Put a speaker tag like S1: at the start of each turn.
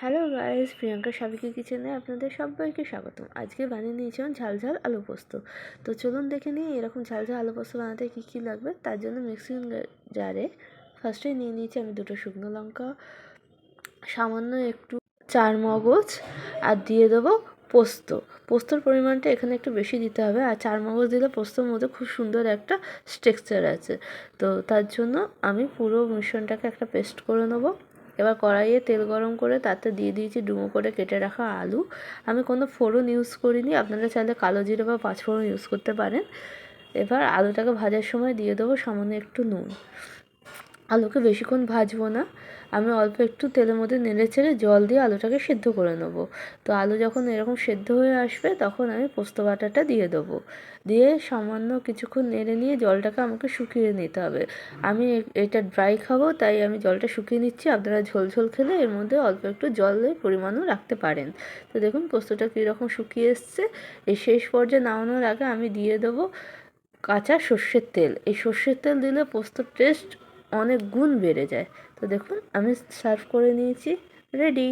S1: Hello guys, Priyanka সাবিকি কিচেনে আপনাদের সবাইকে স্বাগতম। আজকে বানিয়ে নিয়েছিলাম ঝাল ঝাল আলু পোস্ত। তো চলুন দেখে নিই এরকম ঝাল ঝাল আলু পোস্ত বানাতে কী কী লাগবে। তার জন্য মিক্সিং জারে ফার্স্টে নিয়ে নিয়েছি আমি 2টো শুকনো লঙ্কা, সামান্য একটু চার মগজ, আর দিয়ে দেবো পোস্ত। পোস্তর পরিমাণটা এখানে একটু বেশি দিতে হবে, আর চার মগজ দিলে পোস্তর মধ্যে খুব সুন্দর একটা টেক্সচার আছে। তো তার জন্য আমি পুরো মিশ্রণটাকে একটা পেস্ট করে নেবো। এবার কড়াইয়ে তেল গরম করে তাতে দিয়ে দিয়েছি ডুমো করে কেটে রাখা আলু। আমি কোনো ফোড়ন ইউজ করিনি, আপনারা চাইলে কালো জিরে বা পাঁচফোড়ন ইউজ করতে পারেন। এবার আলুটাকে ভাজার সময় দিয়ে দেবো সামান্য একটু নুন। আলুকে বেশিক্ষণ ভাজবো না, আমি অল্প একটু তেলের মধ্যে নেড়ে ছেড়ে জল দিয়ে আলুটাকে সেদ্ধ করে নেবো। তো আলু যখন এরকম সেদ্ধ হয়ে আসবে তখন আমি পোস্ত বাটাটা দিয়ে দেবো। দিয়ে সামান্য কিছুক্ষণ নেড়ে নিয়ে জলটাকে আমাকে শুকিয়ে নিতে হবে। আমি এটা ড্রাই খাবো, তাই আমি জলটা শুকিয়ে নিচ্ছি। আপনারা ঝোল ঝোল খেলে এর মধ্যে অল্প একটু জলের পরিমাণও রাখতে পারেন। তো দেখুন পোস্তটা কীরকম শুকিয়ে এসছে। এই শেষ পর্যায়ে নামানোর আগে আমি দিয়ে দেবো কাঁচা সর্ষের তেল। এই সর্ষের তেল দিলে পোস্তর টেস্ট অনেক গুণ বেড়ে যায়। তো দেখুন আমি সার্ভ করে নিয়েছি, রেডি।